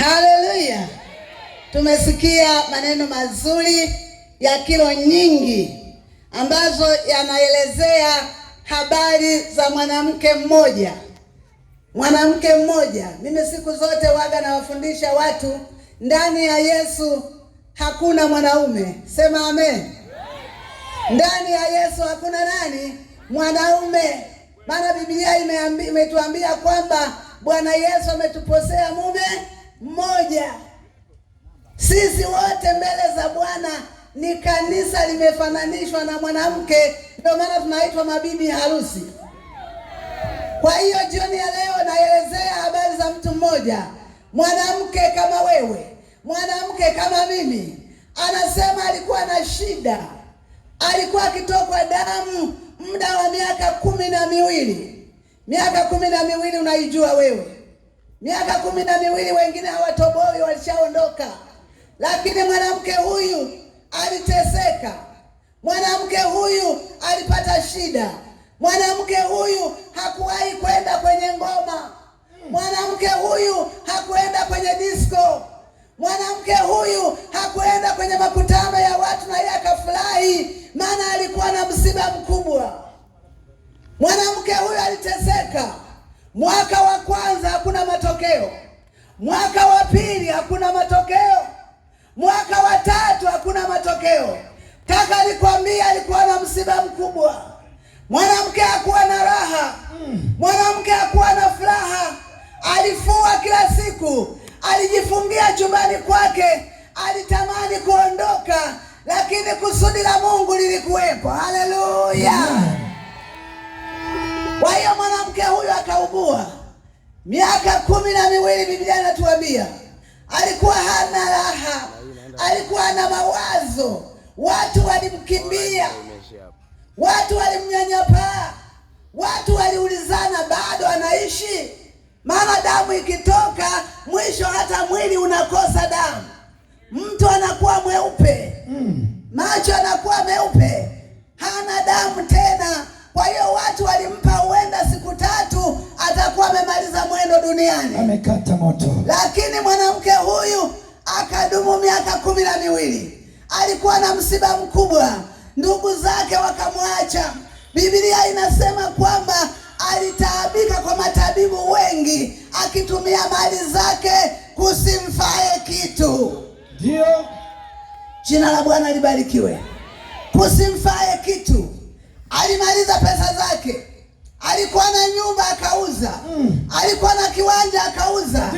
Haleluya. Tumesikia maneno mazuri ya kilo nyingi ambazo yanaelezea habari za mwanamke mmoja. Mwanamke mmoja. Mimi siku zote waga nawafundisha watu, ndani ya Yesu hakuna mwanaume. Sema amen. Ndani ya Yesu hakuna nani? Mwanaume. Maana Biblia imetuambia kwamba Bwana Yesu ametuposea mume mmoja. Sisi wote mbele za Bwana ni kanisa limefananishwa na mwanamke, ndio maana tunaitwa mabibi harusi. Kwa hiyo jioni ya leo naelezea habari za mtu mmoja, mwanamke kama wewe, mwanamke kama mimi. Anasema alikuwa na shida, alikuwa akitokwa damu muda wa miaka 12. Miaka 12 unaijua wewe. Miaka 12 wengine hawatoboi, walishaondoka. Lakini mwanamke huyu aliteseka. Mwanamke huyu alipata shida. Mwanamke huyu hakuwahi kwenda kwenye ngoma. Mwanamke huyu hakuenda kwenye disco. Mwanamke huyu hakuenda kwenye makutano ya watu na yeye akafurahi, maana alikuwa na msiba mkubwa. Mwanamke huyu aliteseka. Mwaka wa kwanza hakuna matokeo. Mwaka wa pili hakuna matokeo. Mwaka wa tatu hakuna matokeo. Kaka alikwambia alikuwa na msiba mkubwa. Mwanamke hakuwa na raha. Mwanamke hakuwa na furaha. Alifua kila siku. Alijifungia chumbani kwake. Alitamani kuondoka, lakini kusudi la Mungu lilikuwepo. Haleluya. Kwa hiyo mwanamke huyu akaugua miaka 12. Biblia inatuambia alikuwa hana raha, alikuwa na mawazo. Watu walimkimbia, watu walimnyanyapaa, watu waliulizana bado anaishi? Maana damu ikitoka mwisho hata mwili unakosa damu. Mtu anakuwa mweupe, macho anakuwa meupe, hana damu tena. Kwa hiyo watu walimpa huenda siku 3 atakuwa amemaliza mwendo duniani, amekata moto. Lakini mwanamke huyu akadumu miaka 12. Alikuwa na msiba mkubwa, ndugu zake wakamwacha. Biblia inasema kwamba alitaabika kwa matabibu wengi, akitumia mali zake kusimfae kitu. Ndio. Jina la Bwana libarikiwe. Kusimfae kitu. Alimaliza pesa zake. Alikuwa na nyumba akauza. Alikuwa na kiwanja akauza.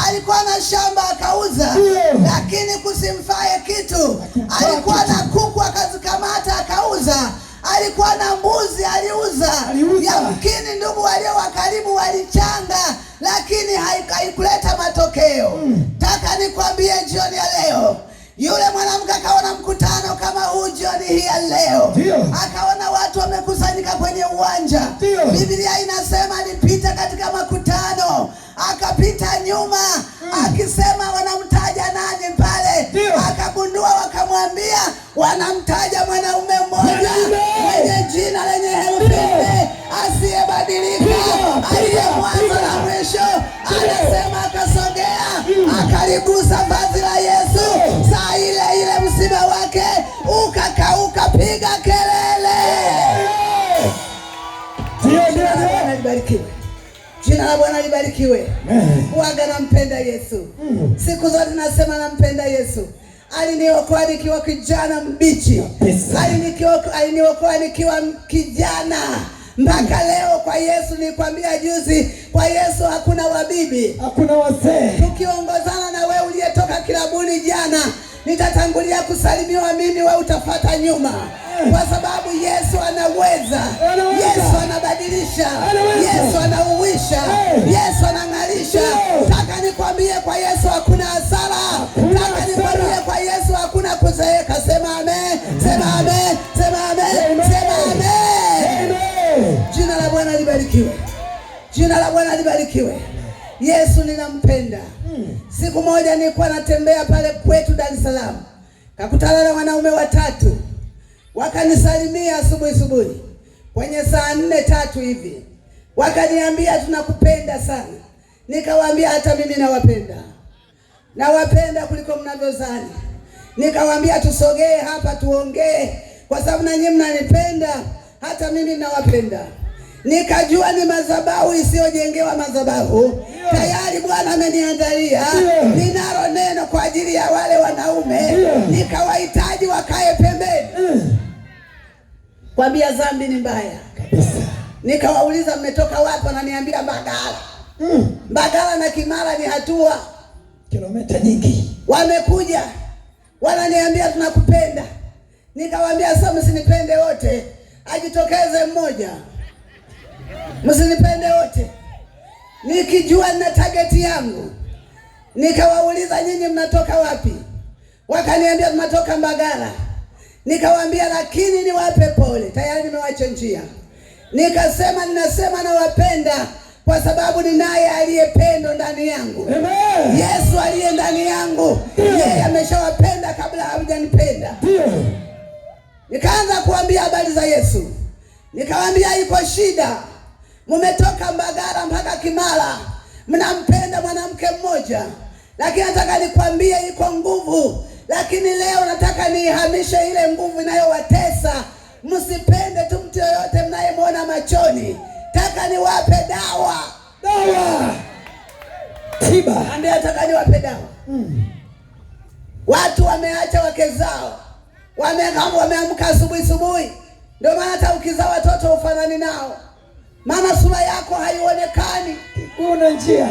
Alikuwa na shamba akauza. Lakini kusimfae kitu. Alikuwa na kuku akazikamata akauza. Alikuwa na mbuzi aliuza. Yamkini ndugu walio wa karibu walichanga, lakini haikuleta matokeo. Taka nikwambie jioni ya leo, yule mwanamke akaona mkutano kama huu jioni hii ya leo. Akaona watu wamekusanyika kwenye uwanja. Biblia inasema alipita katika makutano, akapita nyuma, akisema wanamtaja nani pale. Akagundua wakamwambia wanamtaja mwanaume mmoja mwenye jina lenye herufi 4, asiyebadilika, aliye mwanzo na mwisho. Anasema akasogea, akaligusa vazi la Yesu. Saa ile ile msiba wake ukakauka. Piga kelele. Jina la Bwana libarikiwe. Jina la Bwana libarikiwe. Waga nampenda Yesu. Siku zote nasema nampenda Yesu. Aliniokoa nikiwa kijana mbichi. Aliniokoa nikiwa kijana. Mpaka leo kwa Yesu, nilikwambia juzi, kwa Yesu hakuna wabibi, hakuna wazee. Tukiongozana na wewe uliyetoka kilabuni jana, nitatangulia kusalimiwa mimi, wewe utafuata nyuma. Kwa sababu Yesu anaweza. Yesu anabadilisha. Yesu anauisha. Yesu anang'arisha. Taka nikwambie kwa Yesu hakuna hasara. Taka nikwambie kwa Yesu hakuna kuzeeka. Sema amen. Sema amen. Sema amen. Sema amen. Jina la Bwana libarikiwe. Jina la Bwana libarikiwe. Yesu ninampenda. Siku moja nilikuwa natembea pale kwetu Dar es Salaam. Kakutana na wanaume 3. Wakanisalimia asubuhi kwenye saa 4:03 hivi. Wakaniambia tunakupenda sana. Nikawaambia hata mimi nawapenda. nawapenda kuliko mnavyozani. Nikawaambia tusogee hapa tuongee, kwa sababu na nyinyi mnanipenda, hata mimi nawapenda. Nikajua ni madhabahu isiyojengewa madhabahu. Tayari Bwana ameniandalia. Ninalo neno kwa ajili ya wale wanaume. Nikawahitaji wakae pembeni. Kwambia dhambi ni mbaya kabisa. Nikawauliza mmetoka wapi? Wananiambia Mbagala. Mbagala na Kimara ni hatua kilomita nyingi. Wamekuja wananiambia tunakupenda. Nikawaambia sasa msinipende wote, ajitokeze mmoja. Msinipende wote. Nikijua na target yangu. Nikawauliza nyinyi mnatoka wapi? Wakaniambia tunatoka Mbagala. Nikawaambia lakini niwape pole, tayari nimewacha njia. Nikasema ninasema nawapenda kwa sababu ninaye aliyependo ndani yangu. Amen. Yesu aliye ndani yangu. Yeye ameshawapenda kabla hawajanipenda. Nikaanza kuambia habari za Yesu. Nikawaambia iko shida. Mmetoka Mbagala mpaka Kimara. Mnampenda mwanamke mmoja. Lakini nataka nikwambie iko nguvu. Lakini leo nataka niihamishe ile nguvu inayowatesa. Msipende tu mtu yoyote mnayemwona machoni. Nataka niwape dawa. Dawa. Tiba. Ambia nataka niwape dawa. Watu wameacha wake zao. Wameamka asubuhi. Ndio maana hata ukizaa watoto ufanani nao. Mama sura yako haionekani. Kuna njia.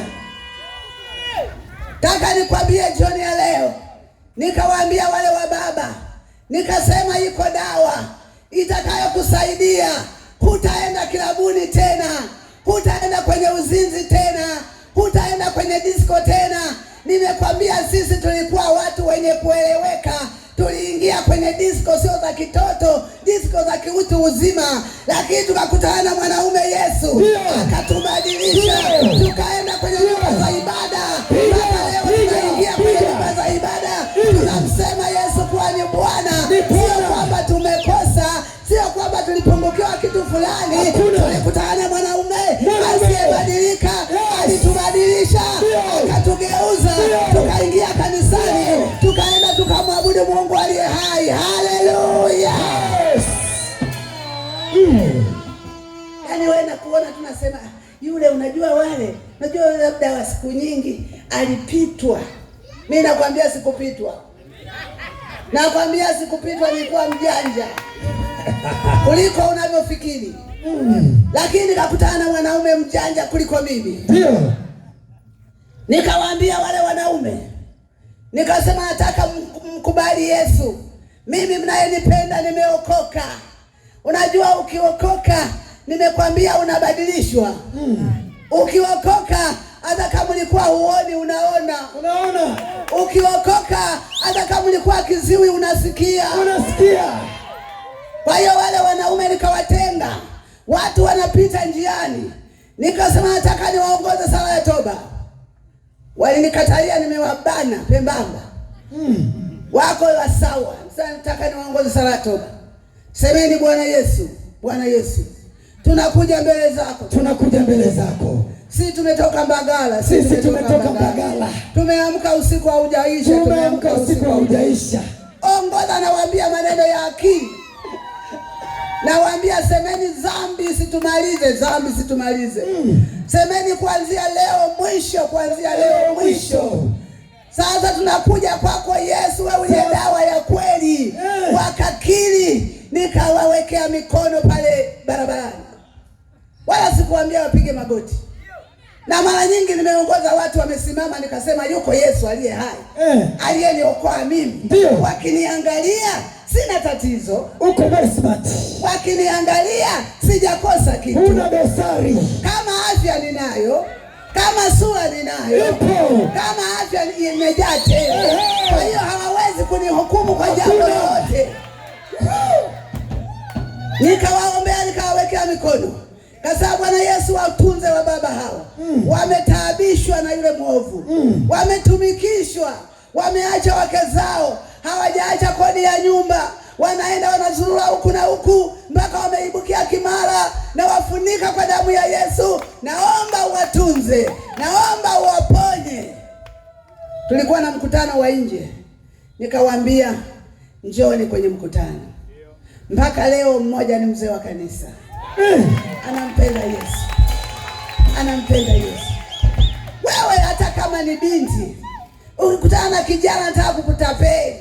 Nataka nikwambie jioni ya leo. Nikawaambia wale wa baba. Nikasema iko dawa itakayokusaidia. Hutaenda kilabuni tena. Hutaenda kwenye uzinzi tena. Hutaenda kwenye disco tena. Nimekwambia sisi tulikuwa watu wenye kueleweka. Tuliingia kwenye disco sio za kitoto, disco za kiutu uzima. Lakini tukakutana na mwanaume Yesu. Akatubadilisha. Tukaenda kwenye nyumba za ibada. Mpaka leo tunaingia kwenye nyumba za ibada. Tunamsema Yesu kuwa ni Bwana. Sio kwamba tumekosa, sio kwamba tulipungukiwa kitu fulani. Tulikutana na mwanaume asiyebadilika, alitubadilisha, akatugeuza, tukaingia kanisani, tukaenda tukamwabudu Mungu aliye hai. Haleluya. Yaani wewe nakuona tunasema yule unajua wale, unajua labda wa siku nyingi alipitwa. Mimi nakwambia sikupitwa. Nakwambia sikupitwa, nilikuwa mjanja kuliko unavyofikiri. Lakini nikakutana na mwanaume mjanja kuliko mimi. Ndio. Nikawaambia wale wanaume. Nikasema nataka mkubali Yesu. Mimi mnayenipenda nimeokoka. Unajua ukiokoka nimekwambia unabadilishwa. Ukiokoka hata kama ulikuwa huoni unaona. Ukiokoka hata kama ulikuwa kiziwi unasikia. Kwa hiyo wale wanaume nikawatenga. Watu wanapita njiani. Nikasema nataka niwaongoze sala ya toba. Walinikatalia, nimewabana pembamba. Wako wasawa. Sasa nataka niwaongoze sala ya toba. Semeni Bwana Yesu, Bwana Yesu. Tunakuja mbele zako. Sisi tumetoka Mbagala. Tumeamka usiku haujaisha. Ongoza, nawaambia maneno ya akili. Nawaambia semeni dhambi situmalize. Semeni kuanzia leo mwisho. Sasa tunakuja kwako Yesu, wewe uliye dawa ya kweli. Wakakiri, nikawawekea mikono pale barabarani. Wala sikuambia wapige magoti. Na mara nyingi nimeongoza watu wamesimama, nikasema yuko Yesu aliye hai. Aliyeniokoa mimi. Wakiniangalia sina tatizo. Uko very smart. Wakiniangalia sijakosa kitu. Una dosari. Kama afya ninayo, kama sura ninayo, kama afya imejaa tele. Kwa hiyo hawawezi kunihukumu kwa jambo lolote. Nikawaombea, nikawawekea mikono. Kwa Bwana Yesu watunze wa baba hawa. Wametaabishwa na yule mwovu. Wametumikishwa. Wameacha wake zao. Hawajaacha kodi ya nyumba. Wanaenda wanazurura huku na huku mpaka wameibukia Kimara, na wafunika kwa damu ya Yesu. Naomba uwatunze. Naomba uwaponye. tulikuwa na mkutano wa nje, nikawaambia njoni kwenye mkutano. Mpaka leo mmoja ni mzee wa kanisa, anampenda Yesu, anampenda Yesu. Wewe hata kama ni binti, ukikutana na kijana anataka kukutapeli,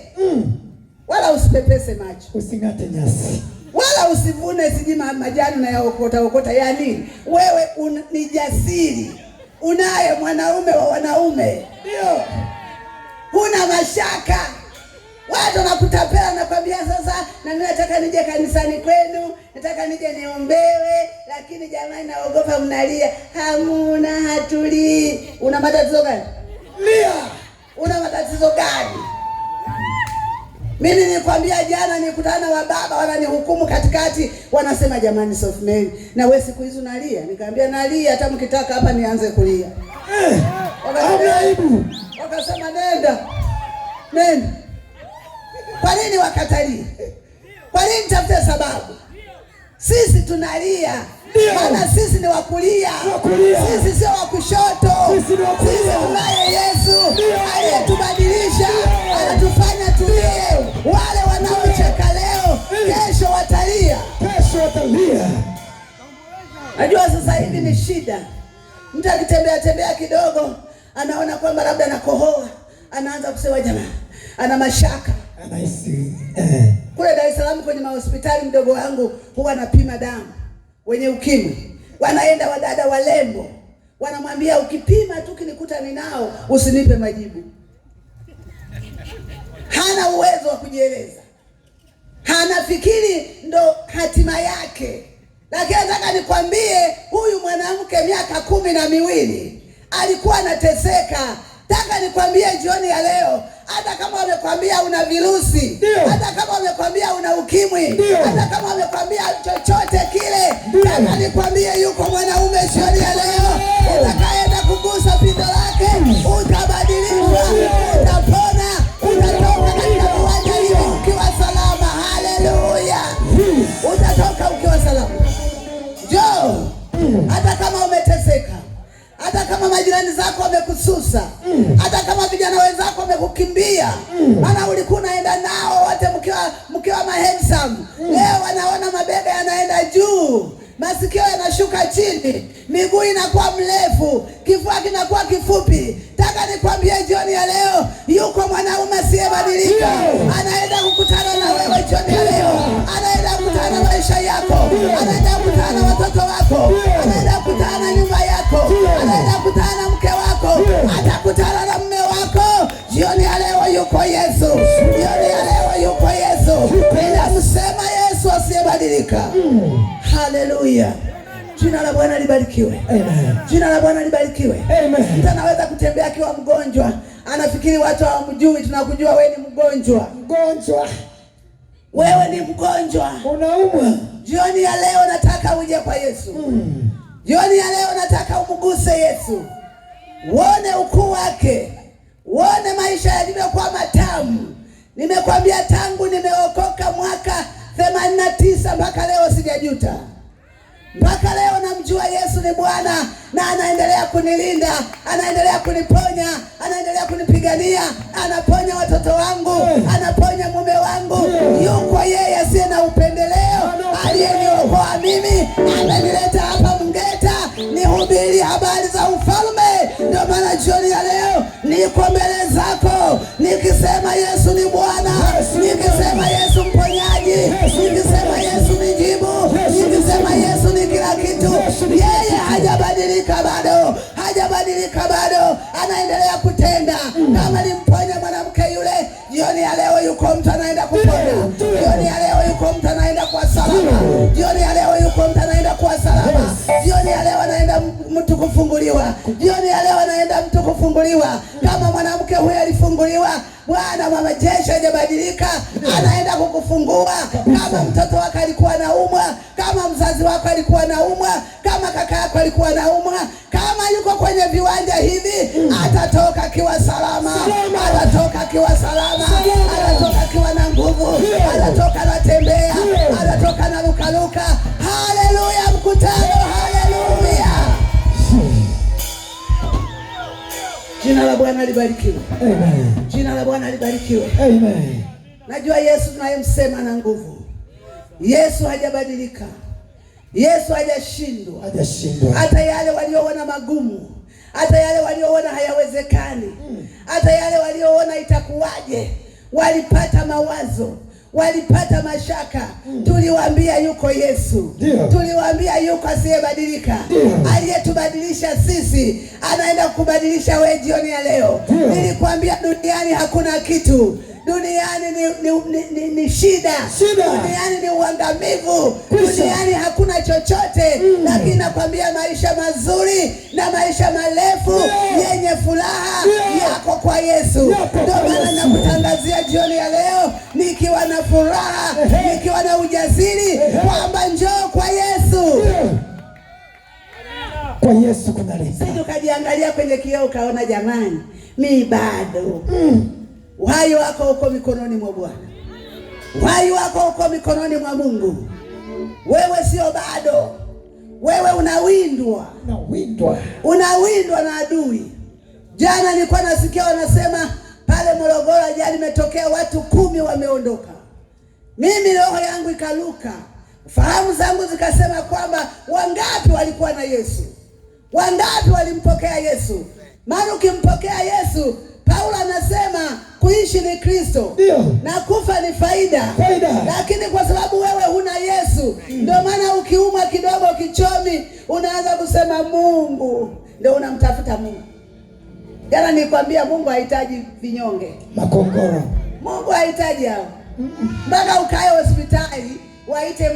wala usipepese macho, usingate nyasi, wala usivune siji majani na yaokota ya nini. Wewe ni jasiri, unaye mwanaume wa wanaume, ndio huna mashaka. Watu wanakutapela na kwambia sasa, na mimi nataka nije kanisani kwenu, nataka nije niombewe, lakini jamani naogopa mnalia. Hamuna, hatuli. Una matatizo gani? Lia. Una matatizo gani? Mimi nilikwambia jana, nikutana wa baba wananihukumu katikati, wanasema jamani Sophie Mary, na wewe siku hizo unalia. Nikamwambia nalia, hata mkitaka hapa nianze kulia. Wakasema nenda. Kwa nini wakatalia? Kwa nini tafute sababu? Sisi tunalia, maana sisi ni wakulia. Sisi sio wa kushoto. Sisi tunaye Yesu aliyetubadilisha, anatufanya tulie. Wale wanaocheka leo, kesho watalia. Najua sasa hivi ni shida. Mtu akitembea kidogo, anaona kwamba labda anakohoa, anaanza kusema jamani, ana mashaka. Kule Dar es Salaam kwenye mahospitali, mdogo wangu huwa anapima damu wenye ukimwi. Wanaenda wadada walembo, wanamwambia ukipima tu kinikuta ninao, usinipe majibu. Hana uwezo wa kujieleza, hanafikiri ndo hatima yake. Lakini nataka nikwambie, huyu mwanamke miaka 12 alikuwa anateseka. Nataka nikwambie jioni ya leo, hata kama wamekwambia una virusi, hata kama wamekwambia una ukimwi, hata kama wamekwambia chochote kile, nataka nikwambie yuko mwanaume jioni ya leo utakayeenda kugusa pindo lake, utabadilishwa, utapona, utatoka katika viwanja hivi ukiwa salama. Haleluya! Utatoka ukiwa salama. Njoo, hata kama umeteseka, hata kama majirani zako wamekususa, hata kama vijana wenzako wamekukimbia, maana ulikuwa unaenda nao wote mkiwa handsome. Leo wanaona mabega yanaenda juu, masikio yanashuka chini, miguu inakuwa mrefu, kifua kinakuwa kifupi. Nataka nikwambie jioni ya leo, yuko mwanaume asiyebadilika, anaenda kukutana na wewe jioni ya leo, anaenda kukutana na maisha yako, anaenda kukutana na watoto wako, anaenda kukutana na nyumba yako, anaenda kukutana na mke wako, atakutana na mume wako. Jioni ya leo yuko Yesu, jioni ya leo yuko Yesu. Bila msema Yesu asiyebadilika. Haleluya. Jina la Bwana libarikiwe. Amen. Jina la Bwana libarikiwe. Amen. Mtu anaweza kutembea akiwa mgonjwa, anafikiri watu hawamjui. Tunakujua wewe ni mgonjwa. Wewe ni mgonjwa. Unaumwa. Jioni ya leo nataka uje kwa Yesu. Jioni ya leo nataka umguse Yesu. Uone ukuu wake. Uone maisha yalivyokuwa matamu. Nimekwambia tangu nimeokoka mwaka 89 mpaka leo sijajuta. Mpaka leo namjua Yesu ni Bwana, na anaendelea kunilinda, anaendelea kuniponya, anaendelea kunipigania, anaponya watoto wangu, anaponya mume wangu. Yuko yeye asiye na upendeleo, aliyeniokoa mimi, amenileta hapa Mgeta nihubiri habari za ufalme. Ndio maana jioni ya leo niko mbele zako nikisema Yesu ni Bwana, nikisema Yesu mponyaji, nikisema Yesu ni jibu, nikisema Yesu ni kila kitu. Yeye hajabadilika bado, hajabadilika bado, anaendelea kutenda. Kama alimponya mwanamke yule, jioni ya leo yuko mtu anaenda kupona. Jioni ya leo yuko mtu anaenda kwa salama. Jioni ya leo yuko mtu anaenda kwa salama. Jioni ya leo anaenda mtu kufunguliwa. Jioni ya leo anaenda mtu kufunguliwa. Kama mwanamke huyo alifunguliwa, Bwana wa majeshi hajabadilika, anaenda kukufungua. Kama mtoto wako alikuwa anaumwa, kama mzazi wako alikuwa anaumwa, kama kaka yako alikuwa anaumwa, kama yuko kwenye viwanja hivi, atatoka akiwa salama, atatoka akiwa salama, atatoka akiwa na nguvu, atatoka anatembea, atatoka na lukaluka. Haleluya mkutano, haleluya. Jina la Bwana Bwana libarikiwe. Amen. Jina la Bwana libarikiwe. Amen. Najua Yesu tunayemsema na nguvu. Yesu hajabadilika. Yesu hajashindwa. Hata yale walioona magumu, hata yale walioona hayawezekani, hata yale walioona itakuwaje, walipata mawazo, walipata mashaka, tuliwaambia yuko Yesu. Tuliwaambia yuko asiyebadilika, aliyetubadilisha sisi anaenda kukubadilisha wewe jioni ya leo. Nilikwambia duniani hakuna kitu, duniani ni shida. Duniani ni uangamivu. Duniani hakuna chochote. Lakini nakwambia maisha mazuri na maisha marefu yenye furaha yako kwa Yesu. Ndio maana nakutangazia jioni ya leo nikiwa na furaha, nikiwa na ujasiri kwamba njoo kwa Yesu. Kwa Yesu kuna lipa. Sisi tukajiangalia kwenye kioo kaona jamani, mimi bado. Uhai wako uko mikononi mwa Bwana. Uhai wako uko mikononi mwa Mungu. Wewe sio bado. Wewe unawindwa. Unawindwa na adui. Jana nilikuwa nasikia wanasema pale Morogoro jana imetokea watu 10 wameondoka. Mimi roho yangu ikaluka. Fahamu zangu zikasema kwamba wangapi walikuwa na Yesu? Wangapi walimpokea Yesu? Maana ukimpokea Yesu, Paulo anasema kuishi ni Kristo na kufa ni faida. Lakini kwa sababu wewe huna Yesu, ndio maana ukiumwa kidogo kichomi unaanza kusema Mungu, ndio unamtafuta Mungu. Jana nilikwambia Mungu hahitaji vinyonge, makongoro. Mungu hahitaji hao. Mpaka ukae hospitali waite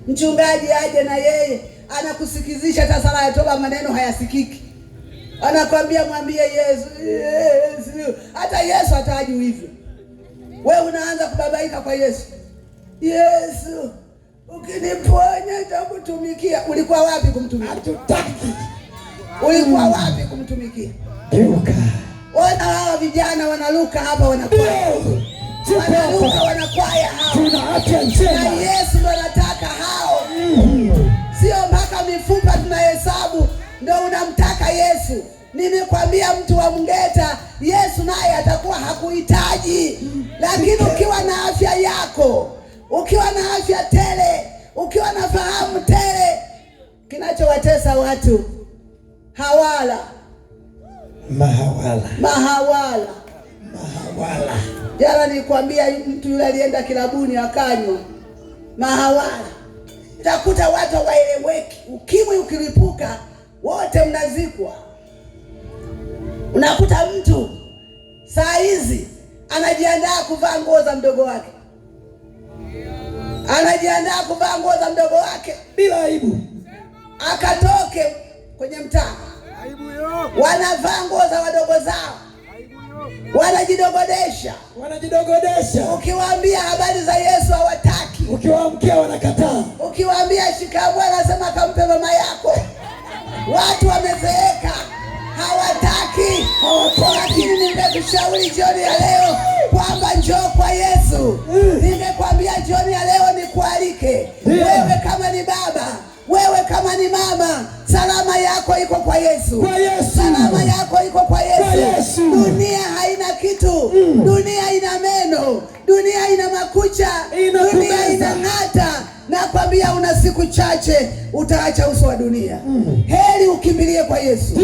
mchungaji aje na yeye anakusikizisha hata sala ya toba maneno hayasikiki. Anakwambia mwambie Yesu. Hata Yesu hataji hivyo. Wewe unaanza kubabaika kwa Yesu. Yesu, ukiniponya nitakutumikia. Ulikuwa wapi kumtumikia? Hatutaki. Ulikuwa wapi kumtumikia? Geuka. Wana hawa vijana wanaruka hapa wanakwaya. Wanaruka wanakwaya hao. Tuna afya njema. Na Yesu ndo anataka hao. Sio mpaka mifupa tunahesabu ndio unamtaka Yesu. Nimekwambia mtu wa Mgeta, Yesu naye atakuwa hakuhitaji. Lakini ukiwa na afya yako, ukiwa na afya tele, ukiwa na fahamu tele, kinachowatesa watu mahawala. Jana nilikwambia mtu yule alienda kilabuni akanywa mahawala. Utakuta watu waeleweki. Ukimwi ukilipuka wote mnazikwa. Unakuta mtu saa hizi anajiandaa kuvaa nguo za mdogo wake. Anajiandaa kuvaa nguo za mdogo wake bila aibu. Akatoke kwenye mtaa. Wanavaa nguo za wadogo zao. Wanajidogodesha. Ukiwaambia habari za Yesu hawataki. Ukiwaamkia wanakataa. Ukiwaambia shikamoo anasema kampe mama yako. Watu wamezeeka, hawataki. Lakini nimekushauri jioni ya leo kwamba njoo kwa Yesu. Nimekwambia jioni ya leo nikualike. Wewe kama ni baba, wewe kama ni mama, salama yako iko kwa Yesu. Salama yako iko kwa Yesu. Dunia haina kitu. Dunia ina meno. Dunia ina makucha. Dunia ina ng'ata. Nakwambia una siku chache utaacha uso wa dunia. Heri ukimbilie kwa Yesu.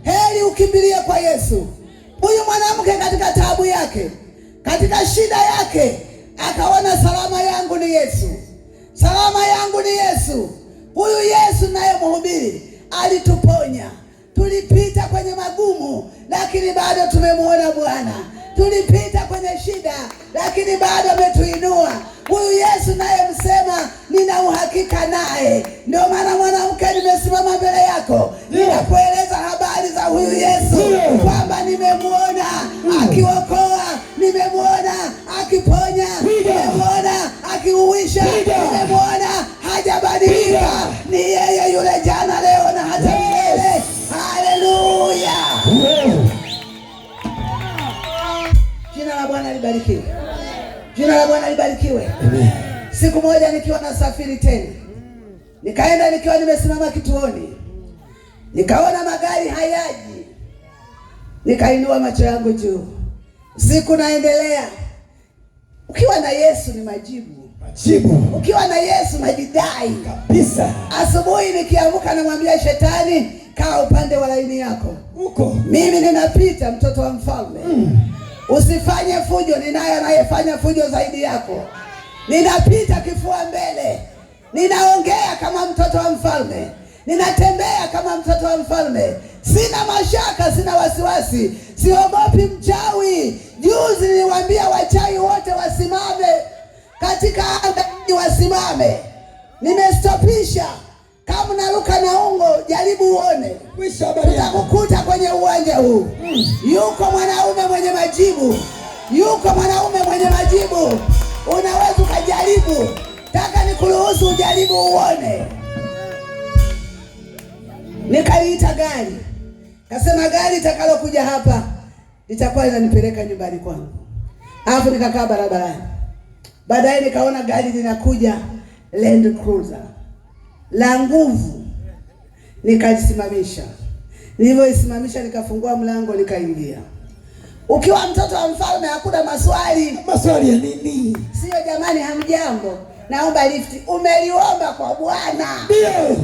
Heri ukimbilie kwa Yesu. Huyu mwanamke katika taabu yake, katika shida yake, akaona salama yangu ni Yesu. Salama yangu ni Yesu. Huyu Yesu naye mhubiri alituponya. Tulipita kwenye magumu lakini bado tumemwona Bwana. Tulipita kwenye shida lakini bado ametuinua. Huyu Yesu naye msema nina uhakika naye. Ndio maana mwanamke nimesimama mbele yako. Ninakueleza habari za huyu Yesu kwamba nimemwona akiokoa, nimemwona akiponya, nimemwona akiuisha, nimemwona hajabadilika. Ni yeye yule jana, leo na hata milele. Haleluya. Jina la Bwana libarikiwe. Jina la Bwana libarikiwe. Siku moja nikiwa nasafiri tena, nikaenda nikiwa nimesimama kituoni, nikaona magari hayaji. Nikainua macho yangu juu. Siku naendelea. Ukiwa na Yesu ni majibu. Majibu. Ukiwa na Yesu majidai. Kabisa. Asubuhi nikiamka namwambia shetani, kaa upande wa laini yako. Uko. Mimi ninapita, mtoto wa mfalme. Usifanye fujo, ninaye anayefanya fujo zaidi yako. Ninapita kifua mbele. Ninaongea kama mtoto wa mfalme. Ninatembea kama mtoto wa mfalme. Sina mashaka, sina wasiwasi. Siogopi mchawi. Juzi niliwaambia wachawi wote wasimame. Katika anga wasimame. Nimestopisha. Kama unaruka na ungo, jaribu uone. Utakukuta kwenye uwanja huu. Yuko mwanaume mwenye majibu. Yuko mwanaume mwenye majibu. Unaweza ukajaribu. Taka nikuruhusu ujaribu uone. Nikaliita gari. Kasema gari itakalo kuja hapa litakuwa linanipeleka nyumbani kwangu. Alafu nikakaa barabarani. Baadaye nikaona gari linakuja Land Cruiser la nguvu. Nikalisimamisha. Nilivyoisimamisha nikafungua mlango nikaingia. Ukiwa mtoto wa mfalme hakuna maswali. Maswali ya nini? Sio jamani, hamjambo, naomba lifti. Umeliomba kwa Bwana. Ndio.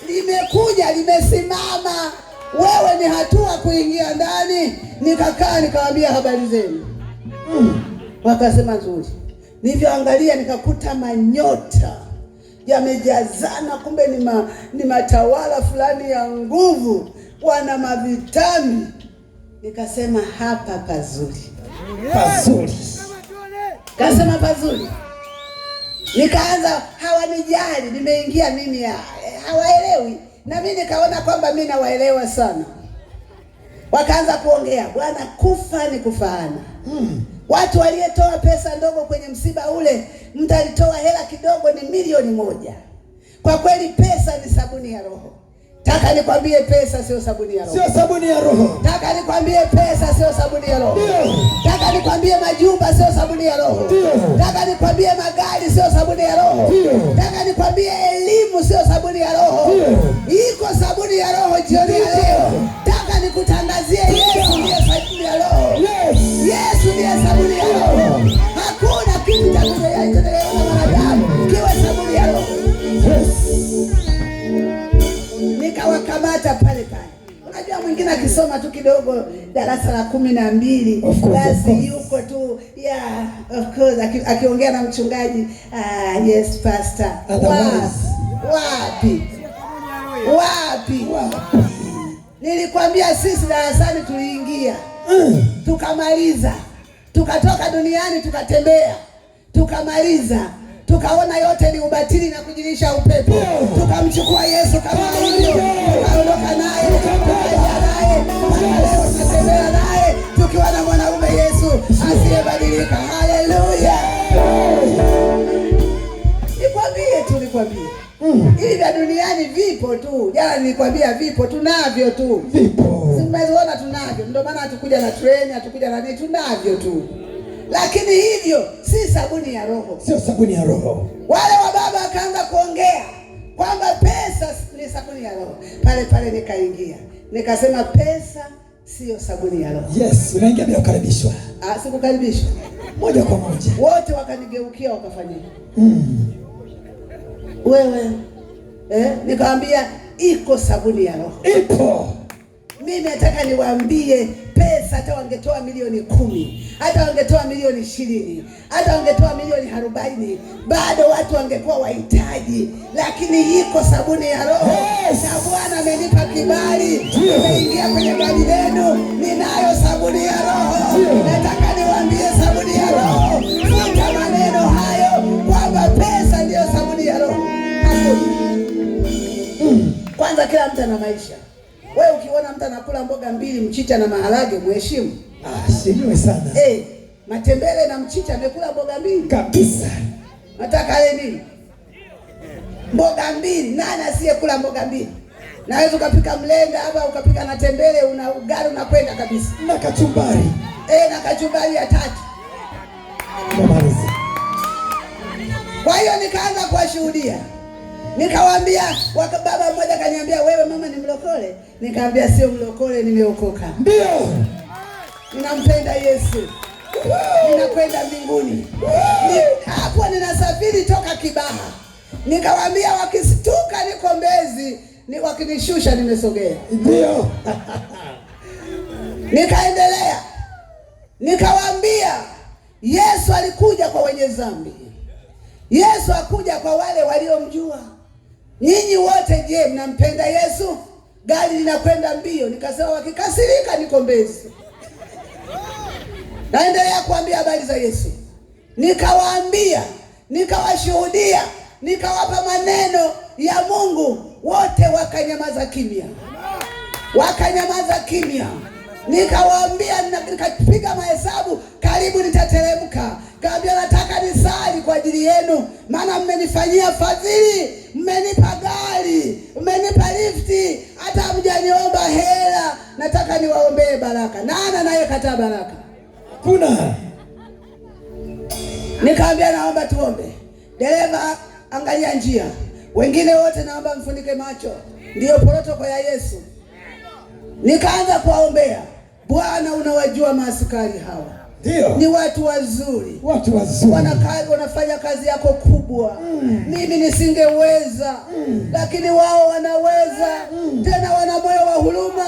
Limekuja, limesimama. Wewe ni hatua kuingia ndani. Nikakaa nikawaambia habari zenu. Wakasema nzuri. Nilivyoangalia nikakuta manyota yamejazana, kumbe ni matawala fulani ya nguvu, wana mavitani. Nikasema hapa pazuri. Pazuri. Kasema pazuri. Nikaanza hawanijali, nimeingia mimi hawaelewi. Na mimi nikaona kwamba mimi nawaelewa sana. Wakaanza kuongea, bwana kufa ni kufaana. Watu waliyetoa pesa ndogo kwenye msiba ule, mtu alitoa hela kidogo ni milioni 1. Kwa kweli pesa ni sabuni ya roho. Taka nikwambie pesa sio sabuni ya roho. Sio sabuni ya roho. Taka nikwambie pesa sio sabuni ya roho. Taka nikwambie majumba sio sabuni ya roho. Taka nikwambie magari sio sabuni ya roho. Taka nikwambie elimu sio sabuni ya roho. Iko sabuni ya roho jioni ya leo. Taka nikutangazie Yesu ndiye sabuni ya roho. Yesu ndiye sabuni ya roho. Hakuna kitu cha kutengeneza na wanadamu kiwe sabuni ya roho. Nikawakamata pale pale. Unajua mwingine akisoma tu kidogo darasa la 12 basi yuko tu of course akiongea na mchungaji yes pastor. Wapi? Nilikwambia sisi darasani tuliingia. Tukamaliza. Tukatoka duniani tukatembea. Tukamaliza. Tukaona yote ni ubatili na kujilisha upepo. Tukamchukua Yesu kama alivyo. Tukaondoka naye, tukaja naye, leo tunatembea naye tukiwa na mwanaume Yesu asiyebadilika. Haleluya. Nikwambie. Hivi vya duniani vipo tu. Jana nilikwambia vipo, tunavyo tu. Vipo. Simeziona tunavyo. Ndio maana hatukuja na treni, hatukuja na nini, tunavyo tu. Lakini hivyo si sabuni ya roho. Sio sabuni ya roho. Wale wa baba wakaanza kuongea kwamba pesa ni sabuni ya roho. Pale nikaingia. Nikasema pesa sio sabuni ya roho. Yes, unaingia bila kukaribishwa. Sikukaribishwa. Moja kwa moja. Wote wakanigeukia wakafanya. Wewe nikamwambia iko sabuni ya roho. Ipo. Mimi nataka niwaambie pesa hata wangetoa milioni 10, hata wangetoa milioni 20, hata wangetoa milioni 40, bado watu wangekuwa wahitaji, lakini iko sabuni ya roho. Na Bwana amenipa kibali, nimeingia kwenye gari lenu, ninayo sabuni ya roho. Nataka niwaambie sabuni ya roho. Futa maneno hayo kwamba pesa ndiyo sabuni ya roho. Kwanza kila mtu ana maisha. Wewe ukiona mtu anakula mboga 2, mchicha na maharage, mheshimu. Sijui sana. Matembele na mchicha, amekula mboga 2 kabisa. Nataka ale nini? Mboga 2. Nani asiyekula mboga 2? Naweza ukapika mlenda hapa, ukapika na tembele, una ugali unakwenda kabisa. Na kachumbari. Na kachumbari ya 3. Maliza. Kwa hiyo nikaanza kuwashuhudia. Nikawaambia, baba mmoja kaniambia, wewe mama ni mlokole? Nikamwambia sio mlokole, nimeokoka. Ndio. ninampenda Yesu, ninakwenda mbinguni. Hapo ninasafiri toka Kibaha, nikawaambia wakisituka niko Mbezi, ni wakinishusha nimesogea. Ndio. Nikaendelea, nikawaambia Yesu alikuja kwa wenye dhambi, Yesu hakuja kwa wale waliomjua. Nyinyi wote je, mnampenda Yesu? Gari linakwenda mbio. Nikasema wakikasirika niko Mbezi. Naendelea kuambia habari za Yesu, nikawaambia, nikawashuhudia, nikawapa maneno ya Mungu. Wote wakanyamaza kimya, wakanyamaza kimya. Nikawaambia, nikapiga mahesabu, karibu nitateremka. Kaambia nataka nisali kwa ajili yenu, maana mmenifanyia fadhili, mmenipa gari, mmenipa lifti, hata hamjaniomba hela. Nataka niwaombee baraka. Nana naye kataa baraka? Kuna. Nikaambia naomba tuombe. Dereva angalia njia, wengine wote naomba mfunike macho. Ndiyo protoko ya Yesu. Nikaanza kuwaombea. Bwana, unawajua maaskari hawa. Ndio. Ni watu wazuri. Watu wazuri. Wanafanya kazi yako kubwa. Mimi nisingeweza. Lakini wao wanaweza. Tena wana moyo wa huruma.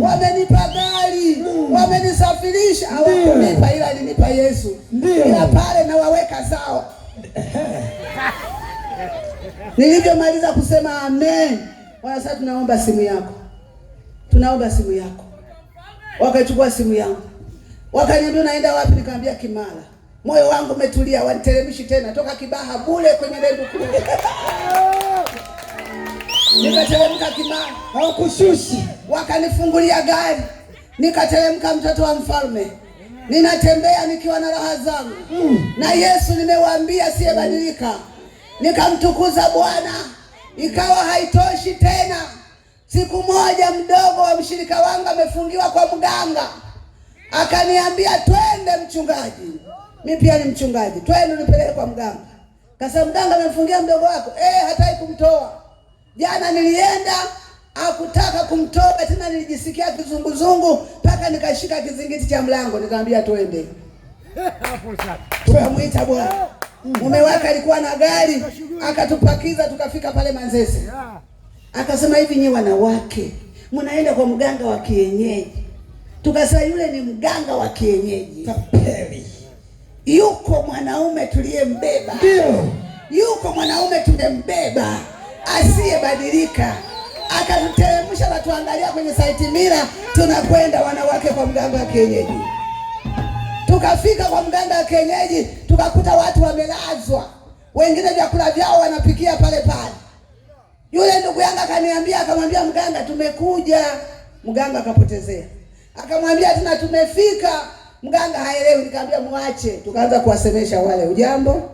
Wamenipa gari. Wamenisafirisha. Hawakunipa ila alinipa Yesu. Ila pale na waweka sawa. Nilivyomaliza kusema amen, wanasema tunaomba simu yako. Tunaomba simu yako. Wakachukua simu yangu. Wakaniambia unaenda wapi? Nikamwambia Kimara. Moyo wangu umetulia, waniteremishi tena toka Kibaha bure kwenye lengo kule. Nikateremka Kimara. Hawakushushi. Wakanifungulia gari. Nikateremka Mtoto wa Mfalme. Ninatembea nikiwa na raha zangu. Na Yesu nimewaambia siyebadilika. Nikamtukuza Bwana. Ikawa haitoshi tena. Siku moja mdogo wa mshirika wangu amefungiwa kwa mganga. Akaniambia twende mchungaji. Mimi pia ni mchungaji. Twende nipeleke kwa mganga. Kasa mganga amemfungia mdogo wako. Hataki kumtoa. Jana nilienda, hakutaka kumtoa tena, nilijisikia kizunguzungu mpaka nikashika kizingiti cha mlango. Nikamwambia twende. Tukamwita bwana. Mume wake alikuwa na gari, akatupakiza tukafika pale Manzese. Akasema hivi, nyi wanawake mnaenda kwa mganga wa kienyeji? Tukasema yule ni mganga wa kienyeji. Tapeli. Yuko mwanaume tuliyembeba. Ndio. Yuko mwanaume tumembeba asiyebadilika. Akatuteremsha na tuangalia kwenye site mira, tunakwenda wanawake kwa mganga wa kienyeji. Tukafika kwa mganga wa kienyeji, tukakuta watu wamelazwa. Wengine vyakula vyao wanapikia pale pale. Yule ndugu yangu akaniambia, akamwambia mganga tumekuja. Mganga akapotezea. Akamwambia tena tumefika. Mganga haelewi. Nikamwambia muache. Tukaanza kuwasemesha wale, ujambo?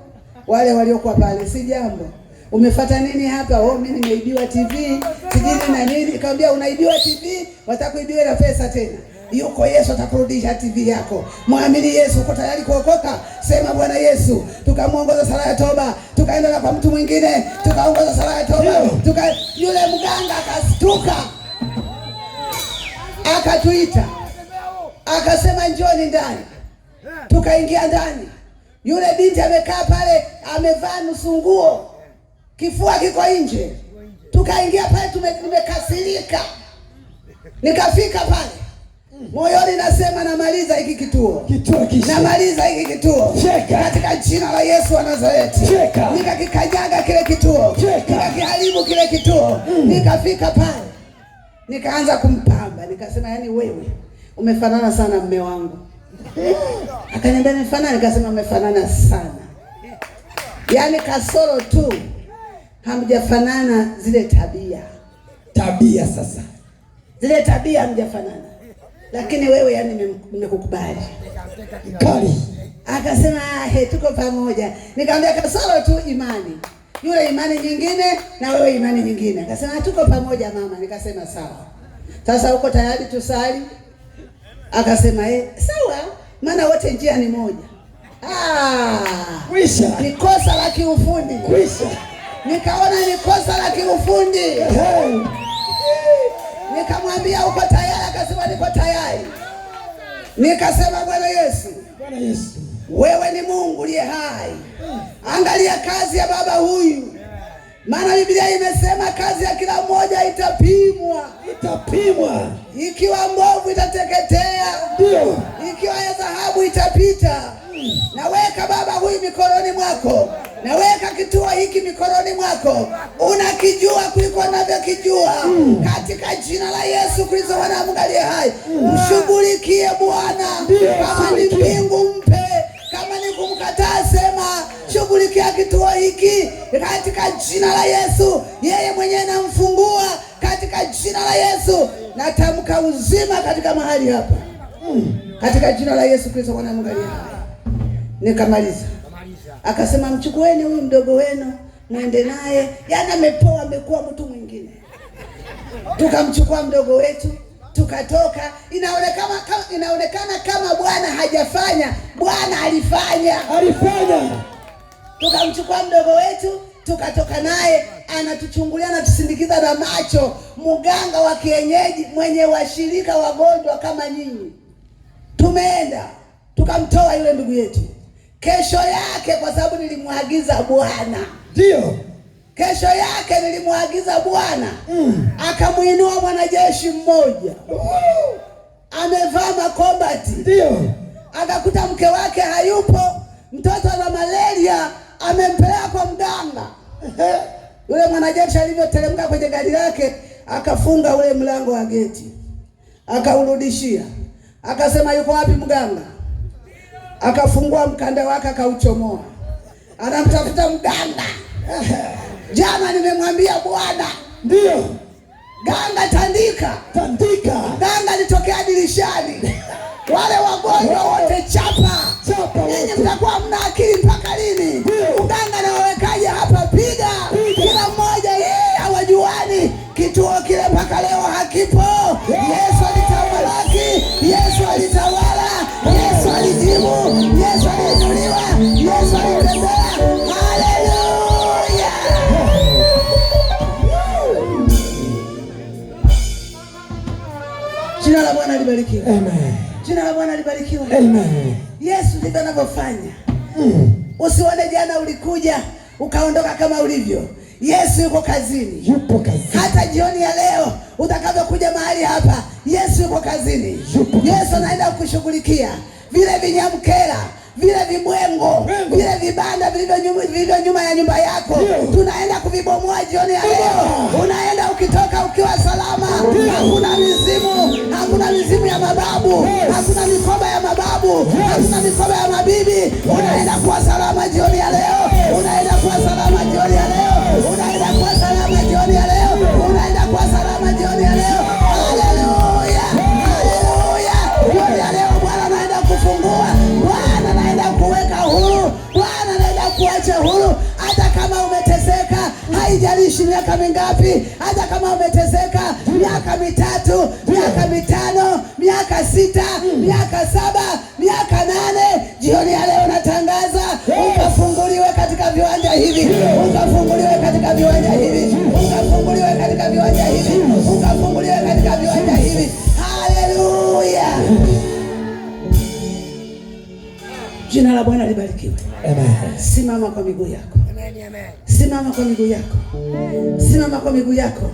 Wale waliokuwa pale, si jambo. Umefuata nini hapa? Mimi nimeibiwa TV, sijini na nini. Nikamwambia unaibiwa TV, watakuibiwa na pesa tena. Yuko Yesu atakurudisha TV yako. Muamini Yesu, uko tayari kuokoka? Sema Bwana Yesu. Tukamuongoza sala ya toba, tukaenda na kwa mtu mwingine, tukaongoza sala ya toba. Yule mganga akastuka. Akatuita. Akasema njoni ndani. Tukaingia ndani. Yule binti amekaa pale, amevaa nusu nguo, kifua kiko nje. Tukaingia pale, nimekasirika. Nikafika pale, moyoni nasema namaliza hiki kituo. Namaliza hiki kituo. Katika jina la Yesu wa Nazareti. Nikakikanyaga kile kituo. Nikakiharibu kile kituo. Nikafika pale, nikaanza kumpamba. Nikasema yani wewe umefanana sana mume wangu. Akaniambia nimefanana, nikasema umefanana sana. Yaani kasoro tu hamjafanana zile tabia. Tabia sasa. Zile tabia hamjafanana. Lakini wewe yani nimekukubali. Kali. Akasema tuko pamoja. Nikamwambia kasoro tu imani. Yule imani nyingine na wewe imani nyingine. Akasema tuko pamoja mama. Nikasema sawa. Sasa uko tayari tusali? Akasema sawa, maana wote njia ni moja. Kwisha. Ni kosa la kiufundi. Kwisha. Nikaona ni kosa la kiufundi. Nikamwambia uko tayari? Akasema niko tayari. Nikasema Bwana Yesu, Bwana Yesu, wewe ni Mungu uliye hai. Angalia kazi ya baba huyu, maana Biblia imesema kazi ya kila mmoja itapimwa. Ikiwa mbovu itateketea, ndio. Ikiwa ya dhahabu itapita. Naweka baba huyu mikononi mwako, naweka kituo hiki mikononi mwako. Unakijua kuliko unavyokijua. Katika jina la Yesu Kristo mwana wa Mungu aliye hai, mshughulikie Bwana. Kama ni mbingu mpe, kama ni kumkataa sema, shughulikia kituo hiki katika jina la Yesu. Yeye mwenyewe namfungua katika jina la Yesu. Natamka uzima katika mahali hapa katika jina la Yesu Kristo mwana wa Mungu aliye hai. Nikamaliza. Akasema mchukueni huyu mdogo wenu muende naye. Yaani amepoa, amekuwa mtu mwingine. Tukamchukua mdogo wetu, tukatoka. Inaonekana kama Bwana hajafanya, Bwana alifanya. Tukamchukua mdogo wetu, tukatoka naye, anatuchungulia na tusindikiza na macho, mganga wa kienyeji mwenye washirika wagonjwa kama nyinyi. Tumeenda, tukamtoa yule ndugu yetu. Kesho yake, kwa sababu nilimwagiza Bwana. Ndio. Kesho yake nilimwagiza Bwana. Akamuinua mwanajeshi mmoja. Amevaa makombati. Ndio. Akakuta mke wake hayupo, mtoto ana malaria, amempeleka kwa mganga. Yule mwanajeshi alivyoteremka kwenye gari lake, akafunga ule mlango wa geti. Akaurudishia. Akasema yuko wapi mganga? Akafungua mkanda wake akauchomoa. Anamtafuta mganga. Jana nimemwambia Bwana. Ndio. Ganga tandika. Ganga litokea dirishani. Wale wagonjwa wote chapa. Ninyi mtakuwa mna akili mpaka lini? Mganga nawawekaje hapa? Piga. Kila mmoja hawajuani. Kituo kile mpaka leo hakipo. Yesu alitamalaki. Yesu alitawala. Yesu alijibu. Yesu aliinuliwa. Yesu alitembea. Haleluya. Jina la Bwana libarikiwe. Amen. Jina la Bwana libarikiwe. Amen. Yesu ndivyo anavyofanya. Usione jana ulikuja ukaondoka kama ulivyo. Yesu yuko kazini. Yupo kazini. Hata jioni ya leo utakavyokuja mahali hapa, Yesu yuko kazini. Yesu anaenda kukushughulikia. Vile vinyamkera, vile vibwengo, vile vibanda vilivyo nyuma ya nyumba yako, tunaenda kuvibomoa jioni ya leo. Unaenda ukitoka ukiwa salama. Hakuna mizimu ya mababu, hakuna mikoba ya mababu, hakuna mikoba ya mabibi. Unaenda kuwa salama jioni ya leo. Unaenda kuwa salama jioni ya leo. Unaenda kuwa salama jioni ya leo. Unaenda kuwa salama jioni ya leo. Haleluya. Haleluya. Jioni ya leo Bwana anaenda kufungua. Bwana anaenda kuweka huru. Bwana anaenda kuacha huru. Hata kama umeteseka, haijalishi miaka mingapi. Hata kama umeteseka miaka 3, miaka 5, miaka 6, miaka 7, miaka 8, jioni ya leo natangaza ukafunguliwe katika viwanja hivi. Ukafunguliwe katika viwanja hivi. Ukafunguliwe katika viwanja hivi. Ukafunguliwe katika viwanja hivi. Haleluya. Jina la Bwana libarikiwe. Amen. Simama kwa miguu yako. Simama kwa miguu yako. Simama kwa miguu yako.